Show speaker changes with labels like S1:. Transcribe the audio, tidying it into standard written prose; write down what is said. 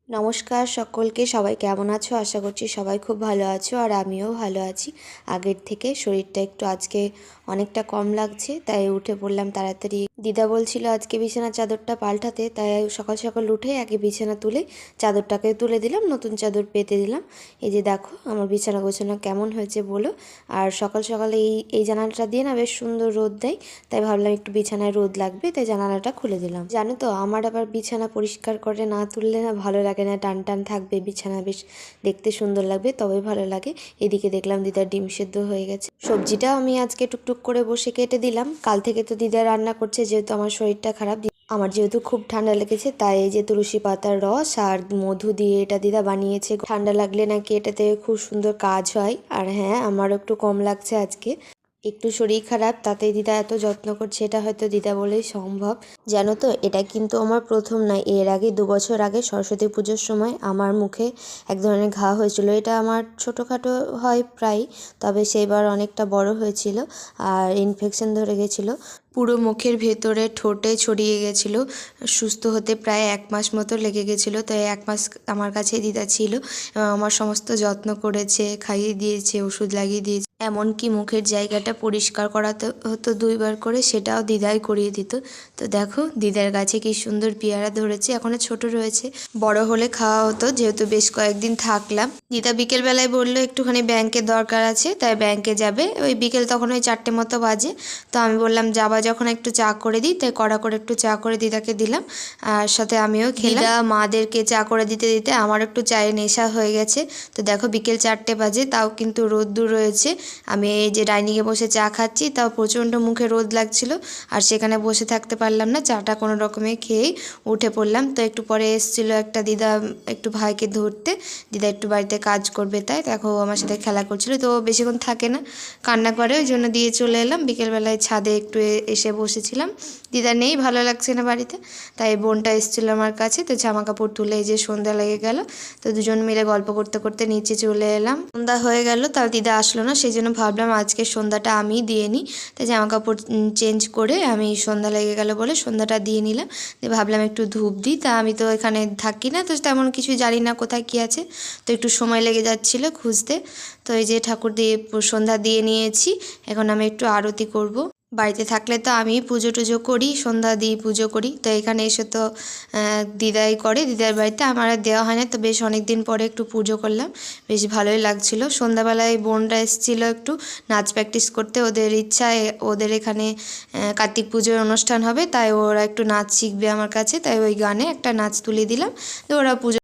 S1: নমস্কার সকলকে, সবাই কেমন আছো? আশা করছি সবাই খুব ভালো আছো, আর আমিও ভালো আছি। আগের থেকে শরীরটা একটু আজকে অনেকটা কম লাগছে, তাই উঠে পড়লাম তাড়াতাড়ি। দিদা বলছিল আজকে বিছানার চাদরটা পাল্টাতে, তাই সকাল সকাল উঠে আগে বিছানা তুলে চাদরটাকে তুলে দিলাম, নতুন চাদর পেতে দিলাম। এই যে দেখো আমার বিছানা গোছানো কেমন হয়েছে বলো। আর সকাল সকাল এই জানালাটা দিয়ে না বেশ সুন্দর রোদ দেয়, তাই ভাবলাম একটু বিছানায় রোদ লাগবে, তাই জানালাটা খুলে দিলাম। জানো তো, আমার আবার বিছানা পরিষ্কার করে না তুললে না ভালো লাগে না, টান টান থাকবে বিছানা, বেশ দেখতে সুন্দর লাগবে তবে ভালো লাগে। এদিকে দেখলাম দিদার ডিম সেদ্ধ হয়ে গেছে। সবজিটা আমি আজকে টুকটুক করে বসে কেটে দিলাম। কাল থেকে তো দিদা রান্না করছে, যেহেতু আমার শরীরটা খারাপ, আমার যেহেতু খুব ঠান্ডা লেগেছে, তাই এই যে তুলসী পাতার রস আর মধু দিয়ে এটা দিদা বানিয়েছে। ঠান্ডা লাগলে নাকি এটাতে খুব সুন্দর কাজ হয়। আর হ্যাঁ, আমারও একটু কম লাগছে আজকে, একটু শরীর খারাপ, তাতেই দিদা এত যত্ন করছে। এটা হয়তো দিদা বলেই সম্ভব। জানো তো, এটা কিন্তু আমার প্রথম নয়। এর আগে 2 বছর আগে সরস্বতী পুজোর সময় আমার মুখে এক ধরনের ঘা হয়েছিল। এটা আমার ছোটোখাটো হয় প্রায়, তবে সেইবার অনেকটা বড় হয়েছিল আর ইনফেকশন ধরে গেছিলো পুরো মুখের ভেতরে, ঠোঁটে ছড়িয়ে গেছিলো। সুস্থ হতে প্রায় 1 মাস মতো লেগে গেছিলো। তাই 1 মাস আমার কাছে দিদা ছিল এবং আমার সমস্ত যত্ন করেছে, খাইয়ে দিয়েছে, ওষুধ লাগিয়ে দিয়েছে। এমনকি মুখের জায়গাটা পরিষ্কার করাতে হতো 2বার করে, সেটাও দিদাই করিয়ে দিত। তো দেখো দিদার গাছে কি সুন্দর পেয়ারা ধরেছে, এখনো ছোট রয়েছে, বড় হলে খাওয়া হতো। যেহেতু বেশ কয়েকদিন থাকলাম, দিদা বিকেলবেলায় বললো একটুখানি ব্যাংকের দরকার আছে, তাই ব্যাংকে যাবে। ওই বিকেল তখন ওই 4টে মতো বাজে। তো আমি বললাম যাবা যখন একটু চা করে দিই, তাই কড়া করে একটু চা করে দিদাকে দিলাম, আর সাথে আমিও খেলাম। দিদা মাদেরকে চা করে দিতে দিতে আমার একটু চায়ের নেশা হয়ে গেছে। তো দেখো বিকেল 4টে বাজে, তাও কিন্তু রোদ্দুর রয়েছে। আমি এই যে ডাইনিংয়ে বসে চা খাচ্ছি, তাও প্রচণ্ড মুখে রোদ লাগছিল, আর সেখানে বসে থাকতে পারলাম না। চাটা কোনো রকমে খেয়েই উঠে পড়লাম। তো একটু পরে এসেছিলো একটা দিদা একটু ভাইকে ধরতে, দিদা একটু বাড়িতে কাজ করবে, তাই দেখো আমার সাথে খেলা করছিল। তো বেশিক্ষণ থাকে না, কান্না করে, ওই জন্য দিয়ে চলে এলাম। বিকেলবেলায় ছাদে একটু এসে বসেছিলাম। দিদা নেই, ভালো লাগছে না বাড়িতে, তাই বোনটা এসেছিলো আমার কাছে। তো জামা কাপড় তুলে এই যে সন্ধ্যা লেগে গেল, তো দুজন মিলে গল্প করতে করতে নিচে চলে এলাম। সন্ধ্যা হয়ে গেল, তাও দিদা আসলো না, সেই জন্য ভাবলাম আজকে সন্ধ্যাটা আমি দিয়ে নিই। তাই জামা কাপড় চেঞ্জ করে আমি, সন্ধ্যা লেগে গেল বলে সন্ধ্যাটা দিয়ে নিলাম। দিয়ে ভাবলাম একটু ধূপ দিই। তা আমি তো এখানে থাকি না, তো তেমন কিছু জানি না কোথায় কী আছে, তো একটু সময় লেগে যাচ্ছিলো খুঁজতে। তো এই যে ঠাকুর দিয়ে সন্ধ্যা দিয়ে নিয়েছি, এখন আমি একটু আরতি করব। বাড়িতে থাকলে তো আমি পুজো টুজো করি, সন্ধ্যা দিই, পুজো করি। তো এখানে এসে তো দিদাই করে, দিদার বাড়িতে আমার আর দেওয়া হয় না। তো বেশ অনেক দিন পরে একটু পুজো করলাম, বেশ ভালোই লাগছিল। সন্ধ্যাবেলায় বোনরা এসেছিলো একটু নাচ প্র্যাকটিস করতে, ওদের ইচ্ছায়, ওদের এখানে কার্তিক পুজোর অনুষ্ঠান হবে, তাই ওরা একটু নাচ শিখবে আমার কাছে, তাই ওই গানে একটা নাচ তুলে দিলাম। তো ওরা পুজো